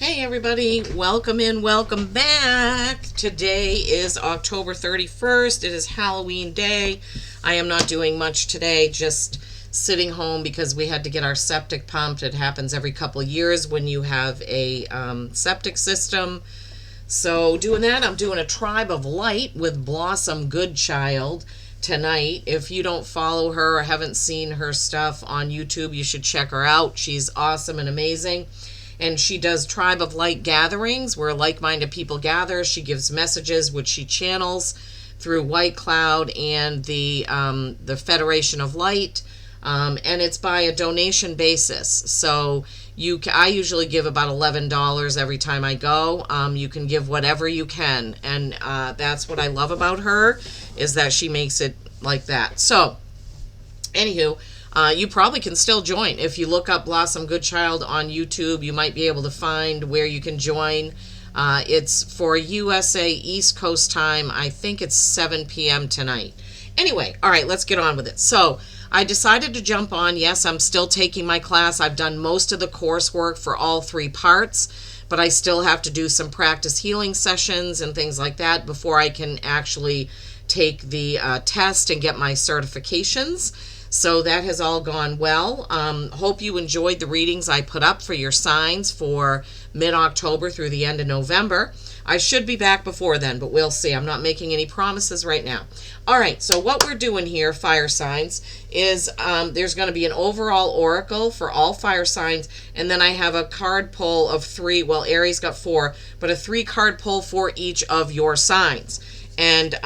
Hey everybody, welcome in, welcome back. Today is October 31st. It is Halloween day. I am not doing much today, just sitting home because we had to get our septic pumped. It happens every couple of years when you have a septic system. So doing that, I'm doing a Tribe of Light with Blossom Goodchild tonight. If you don't follow her or haven't seen her stuff on YouTube, you should check her out. She's awesome and amazing. And she does Tribe of Light gatherings where like-minded people gather. She gives messages which she channels through White Cloud and the Federation of Light, and it's by a donation basis. So I usually give about $11 every time I go. You can give whatever you can, and that's what I love about her, is that she makes it like that. So, anywho. You probably can still join. If you look up Blossom Goodchild on YouTube, you might be able to find where you can join. It's for USA East Coast time. I think it's 7 p.m. tonight. Anyway, all right, let's get on with it. So I decided to jump on. Yes, I'm still taking my class. I've done most of the coursework for all 3 parts, but I still have to do some practice healing sessions and things like that before I can actually take the test and get my certifications. So that has all gone well. Hope you enjoyed the readings I put up for your signs for mid-October through the end of November. I should be back before then, but we'll see. I'm not making any promises right now. All right, so what we're doing here, fire signs, is there's going to be an overall oracle for all fire signs, and then I have a card pull of 3. Well, Aries got 4, but a 3-card pull for each of your signs. And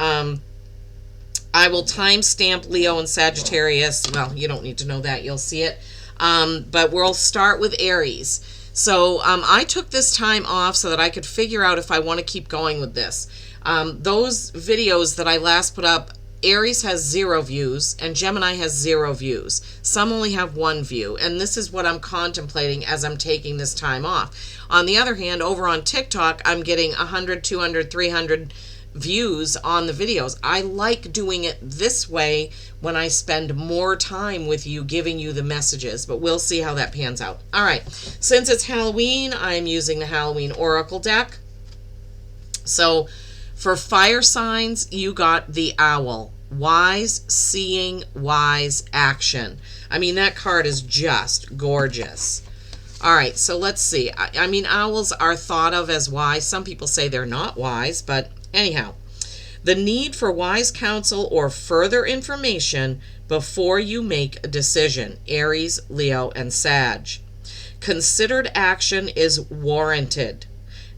I will timestamp Leo and Sagittarius. Well, you don't need to know that. You'll see it. But we'll start with Aries. So I took this time off so that I could figure out if I want to keep going with this. Those videos that I last put up, Aries has 0 views and Gemini has 0 views. Some only have 1 view. And this is what I'm contemplating as I'm taking this time off. On the other hand, over on TikTok, I'm getting 100, 200, 300 views on the videos. I like doing it this way when I spend more time with you giving you the messages, but we'll see how that pans out. All right, since it's Halloween, I'm using the Halloween Oracle deck. So for fire signs, you got the Owl. Wise, seeing, wise, action. I mean, that card is just gorgeous. All right, so let's see. I mean, owls are thought of as wise. Some people say they're not wise, but anyhow, the need for wise counsel or further information before you make a decision. Aries, Leo, and Sag. Considered action is warranted.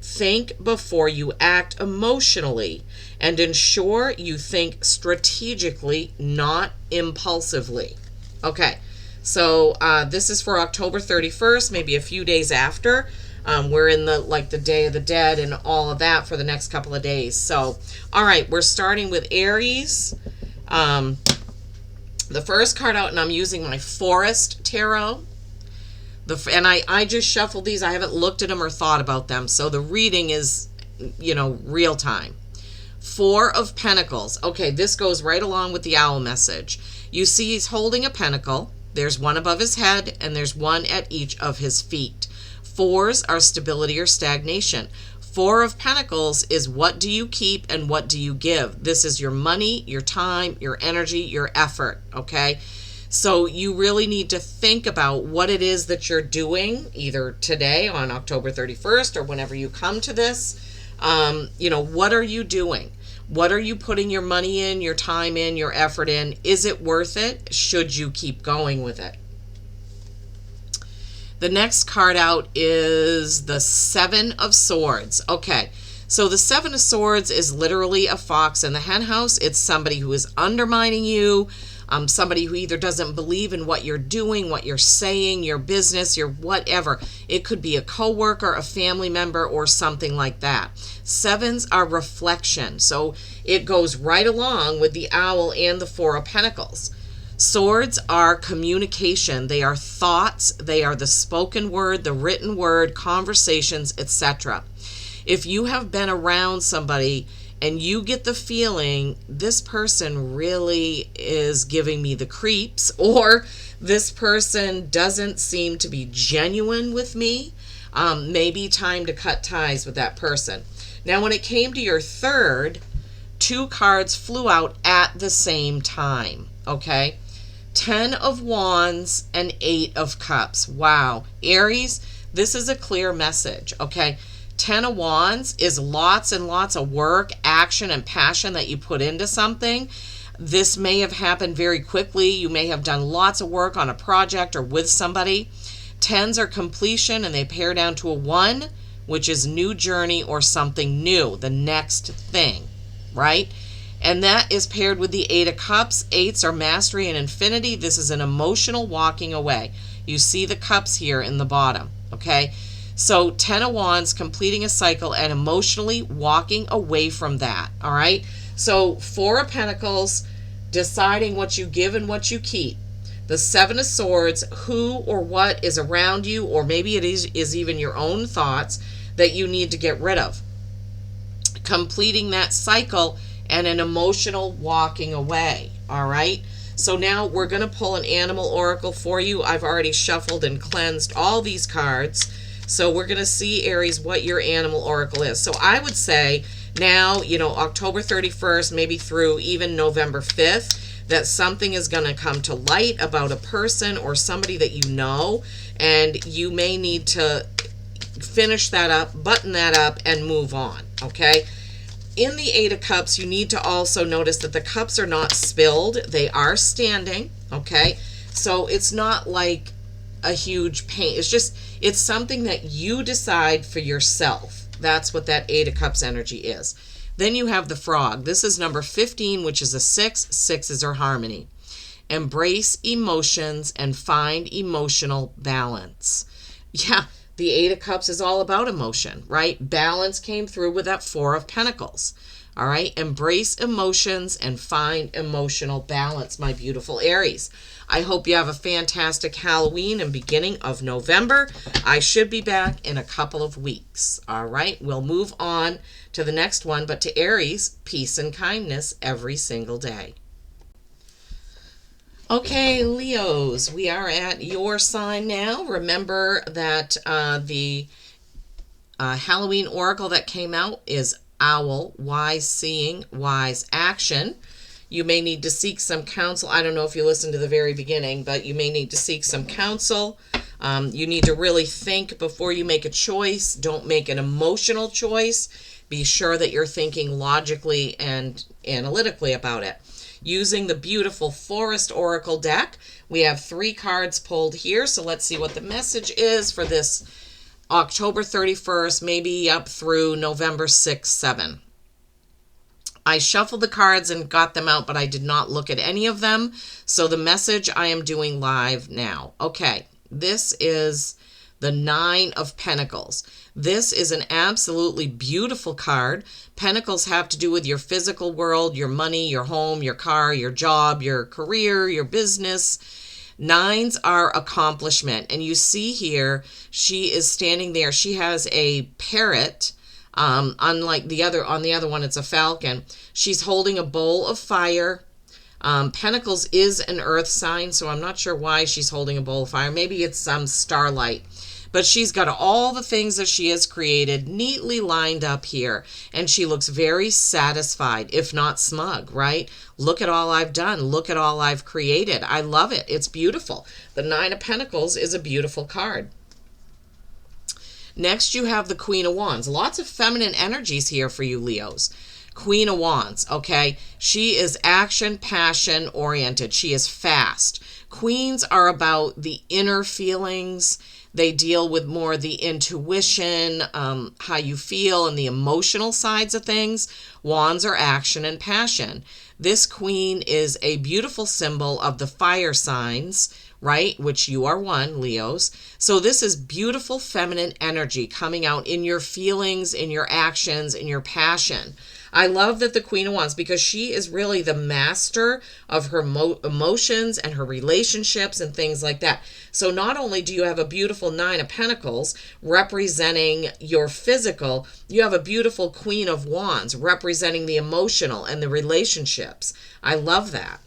Think before you act emotionally and ensure you think strategically, not impulsively. Okay, so this is for October 31st, maybe a few days after. We're in the Day of the Dead and all of that for the next couple of days. So, all right, we're starting with Aries. The first card out, and I'm using my Forest Tarot. And I just shuffled these. I haven't looked at them or thought about them. So the reading is, real time. 4 of Pentacles. Okay, this goes right along with the owl message. You see he's holding a pentacle. There's one above his head, and there's one at each of his feet. 4s are stability or stagnation. 4 of Pentacles is what do you keep and what do you give. This is your money, your time, your energy, your effort, okay? So you really need to think about what it is that you're doing, either today on October 31st or whenever you come to this. What are you doing? What are you putting your money in, your time in, your effort in? Is it worth it? Should you keep going with it? The next card out is the 7 of Swords. Okay, so the 7 of Swords is literally a fox in the hen house. It's somebody who is undermining you, somebody who either doesn't believe in what you're doing, what you're saying, your business, your whatever. It could be a coworker, a family member, or something like that. 7s are reflection, so it goes right along with the owl and the 4 of Pentacles. Swords are communication. They are thoughts. They are the spoken word, the written word, conversations, etc. If you have been around somebody and you get the feeling this person really is giving me the creeps, or this person doesn't seem to be genuine with me, Maybe time to cut ties with that person. Now, when it came to your third, 2 cards flew out at the same time, okay? 10 of Wands and 8 of Cups. Wow. Aries, this is a clear message, okay? 10 of Wands is lots and lots of work, action, and passion that you put into something. This may have happened very quickly. You may have done lots of work on a project or with somebody. 10s are completion, and they pair down to a 1, which is new journey or something new, the next thing, right? And that is paired with the 8 of Cups. 8s are mastery and infinity. This is an emotional walking away. You see the cups here in the bottom, okay? So 10 of Wands, completing a cycle and emotionally walking away from that, all right? So 4 of Pentacles, deciding what you give and what you keep. The 7 of Swords, who or what is around you, or maybe it is even your own thoughts that you need to get rid of. Completing that cycle and an emotional walking away, all right? So now we're going to pull an animal oracle for you. I've already shuffled and cleansed all these cards. So we're going to see, Aries, what your animal oracle is. So I would say now, you know, October 31st, maybe through even November 5th, that something is going to come to light about a person or somebody that you know, and you may need to finish that up, button that up, and move on, okay? In the 8 of Cups, you need to also notice that the cups are not spilled. They are standing, okay? So it's not like a huge pain. It's just, it's something that you decide for yourself. That's what that 8 of Cups energy is. Then you have the Frog. This is number 15, which is a 6. 6s are harmony. Embrace emotions and find emotional balance. Yeah, the 8 of Cups is all about emotion, right? Balance came through with that 4 of Pentacles. All right, embrace emotions and find emotional balance, my beautiful Aries. I hope you have a fantastic Halloween and beginning of November. I should be back in a couple of weeks. All right, we'll move on to the next one, but to Aries, peace and kindness every single day. Okay, Leos, we are at your sign now. Remember that the Halloween oracle that came out is Owl, wise seeing, wise action. You may need to seek some counsel. I don't know if you listened to the very beginning, but you may need to seek some counsel. You need to really think before you make a choice. Don't make an emotional choice. Be sure that you're thinking logically and analytically about it. Using the beautiful Forest Oracle deck, we have 3 cards pulled here. So let's see what the message is for this October 31st, maybe up through November 6th, 7. I shuffled the cards and got them out, but I did not look at any of them. So the message I am doing live now. Okay, this is the 9 of Pentacles. This is an absolutely beautiful card. Pentacles have to do with your physical world, your money, your home, your car, your job, your career, your business. 9s are accomplishment. And you see here, she is standing there. She has a parrot. Unlike the other, on the other one, it's a falcon. She's holding a bowl of fire. Pentacles is an earth sign, so I'm not sure why she's holding a bowl of fire. Maybe it's some starlight. But she's got all the things that she has created neatly lined up here. And she looks very satisfied, if not smug, right? Look at all I've done. Look at all I've created. I love it. It's beautiful. The 9 of Pentacles is a beautiful card. Next, you have the Queen of Wands. Lots of feminine energies here for you, Leos. Queen of Wands, okay? She is action, passion oriented. She is fast. Queens are about the inner feelings. They deal with more the intuition, how you feel, and the emotional sides of things. Wands are action and passion. This queen is a beautiful symbol of the fire signs, right? Which you are one, Leos. So this is beautiful feminine energy coming out in your feelings, in your actions, in your passion. I love that the Queen of Wands, because she is really the master of her emotions and her relationships and things like that. So not only do you have a beautiful 9 of Pentacles representing your physical, you have a beautiful Queen of Wands representing the emotional and the relationships. I love that.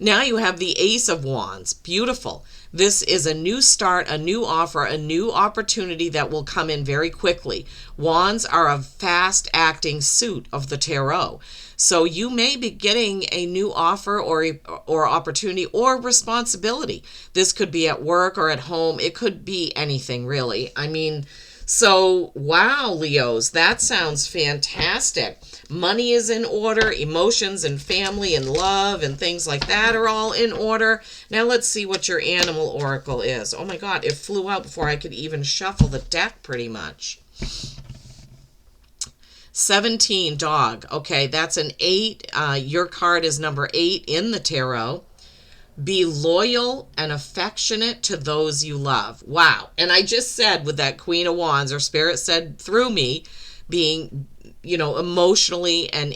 Now you have the Ace of Wands. Beautiful. This is a new start, a new offer, a new opportunity that will come in very quickly. Wands are a fast acting suit of the tarot. So you may be getting a new offer or opportunity or responsibility. This could be at work or at home. It could be anything, really. I mean, so wow, Leos, that sounds fantastic. Money is in order. Emotions and family and love and things like that are all in order. Now let's see what your animal oracle is. Oh my God, it flew out before I could even shuffle the deck pretty much. 17, dog. Okay, that's an 8. Your card is number 8 in the tarot. Be loyal and affectionate to those you love. Wow. And I just said with that Queen of Wands, or Spirit said through me, being, emotionally and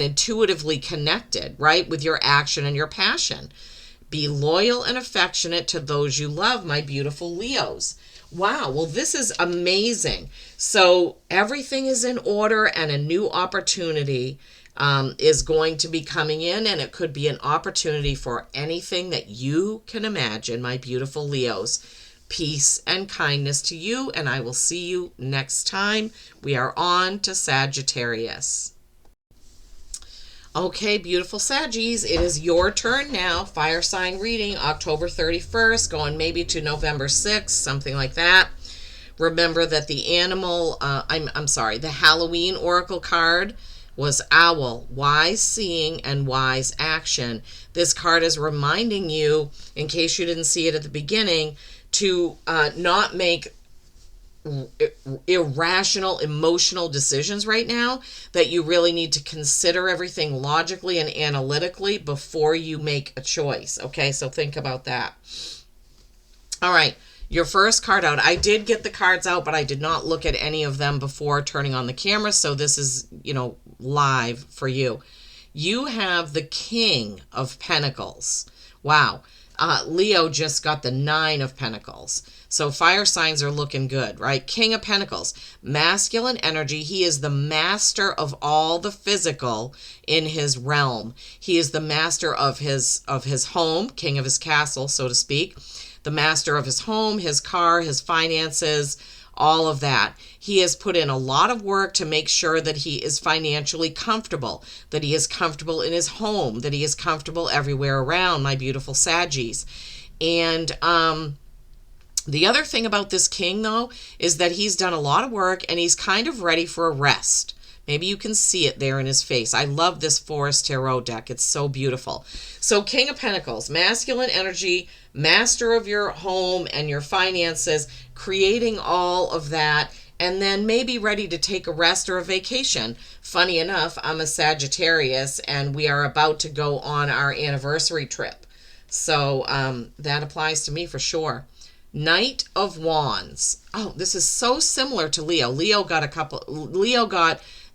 intuitively connected, right, with your action and your passion. Be loyal and affectionate to those you love, my beautiful Leos. Wow, well, this is amazing. So everything is in order, and a new opportunity is going to be coming in, and it could be an opportunity for anything that you can imagine, my beautiful Leos. Peace and kindness to you, and I will see you next time. We are on to Sagittarius. Okay, beautiful Saggies, it is your turn now. Fire sign reading, October 31st, going maybe to November 6th, something like that. Remember that the animal, the Halloween oracle card was Owl, wise seeing and wise action. This card is reminding you, in case you didn't see it at the beginning, to not make irrational emotional decisions right now, that you really need to consider everything logically and analytically before you make a choice. Okay, so think about that. All right, your first card out. I did get the cards out, but I did not look at any of them before turning on the camera, so this is, live for you. You have the King of Pentacles. Wow. Leo just got the 9 of Pentacles. So fire signs are looking good, right? King of Pentacles, masculine energy. He is the master of all the physical in his realm. He is the master of his home, king of his castle, so to speak. The master of his home, his car, his finances, all of that. He has put in a lot of work to make sure that he is financially comfortable, that he is comfortable in his home, that he is comfortable everywhere around, my beautiful Saggies. And the other thing about this king, though, is that he's done a lot of work and he's kind of ready for a rest. Maybe you can see it there in his face. I love this Forest Tarot deck. It's so beautiful. So King of Pentacles, masculine energy, master of your home and your finances, creating all of that, and then maybe ready to take a rest or a vacation. Funny enough, I'm a Sagittarius, and we are about to go on our anniversary trip. So that applies to me for sure. Knight of Wands. Oh, this is so similar to Leo. Leo got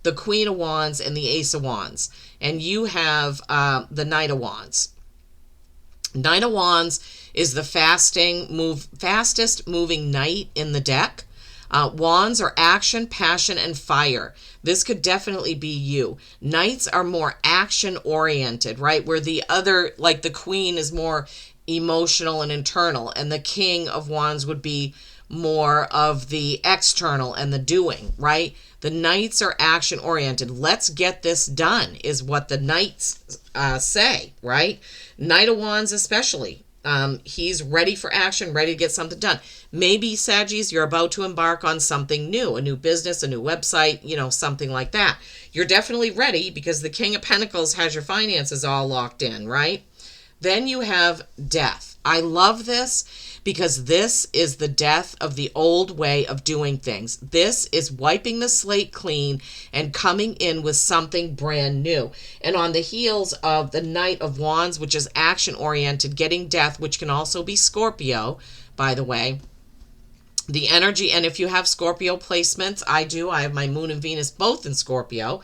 the Queen of Wands and the Ace of Wands. And you have the Knight of Wands. Knight of Wands is the fastest moving knight in the deck. Wands are action, passion, and fire. This could definitely be you. Knights are more action oriented, right? Where the other, like the Queen, is more emotional and internal, and the King of Wands would be more of the external and the doing, right? The Knights are action oriented. Let's get this done is what the Knights say, right? Knight of Wands especially. He's ready for action, ready to get something done. Maybe, Saggies, you're about to embark on something new, a new business, a new website, something like that. You're definitely ready because the King of Pentacles has your finances all locked in, right? Then you have death. I love this because this is the death of the old way of doing things. This is wiping the slate clean and coming in with something brand new. And on the heels of the Knight of Wands, which is action-oriented, getting death, which can also be Scorpio, by the way. The energy, and if you have Scorpio placements, I do. I have my Moon and Venus both in Scorpio.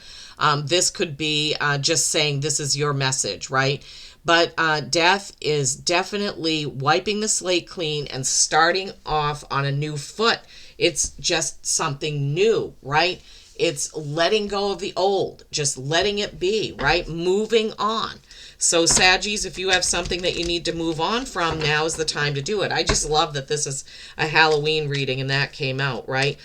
This could be just saying this is your message, right? But death is definitely wiping the slate clean and starting off on a new foot. It's just something new, right? It's letting go of the old, just letting it be, right? Moving on. So Saggies, if you have something that you need to move on from, now is the time to do it. I just love that this is a Halloween reading and that came out, right?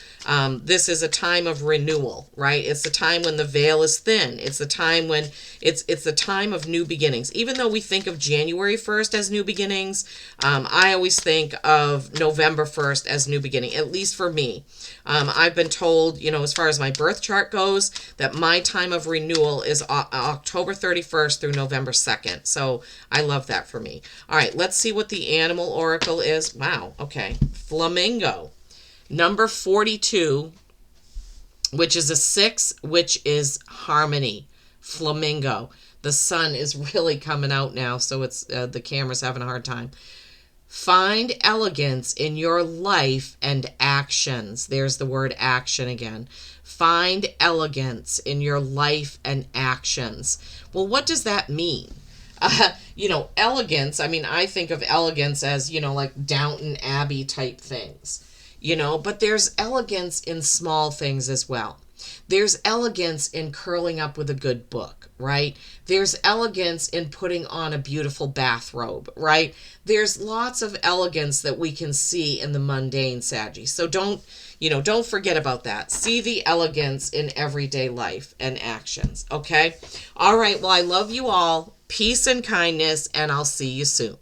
This is a time of renewal, right? It's the time when the veil is thin. It's the time when it's the time of new beginnings. Even though we think of January 1st as new beginnings, I always think of November 1st as new beginning, at least for me. I've been told, as far as my birth chart goes, that my time of renewal is October 31st through November 2nd. So I love that for me. All right, let's see what the animal oracle is. Wow, okay. Flamingo. Number 42, which is a 6, which is harmony. Flamingo. The sun is really coming out now, so it's the camera's having a hard time. Find elegance in your life and actions. There's the word action again. Find elegance in your life and actions. Well, what does that mean? Elegance, I think of elegance as, like Downton Abbey type things, but there's elegance in small things as well. There's elegance in curling up with a good book, right? There's elegance in putting on a beautiful bathrobe, right? There's lots of elegance that we can see in the mundane, Saggy. So don't forget about that. See the elegance in everyday life and actions, okay? All right, well, I love you all. Peace and kindness, and I'll see you soon.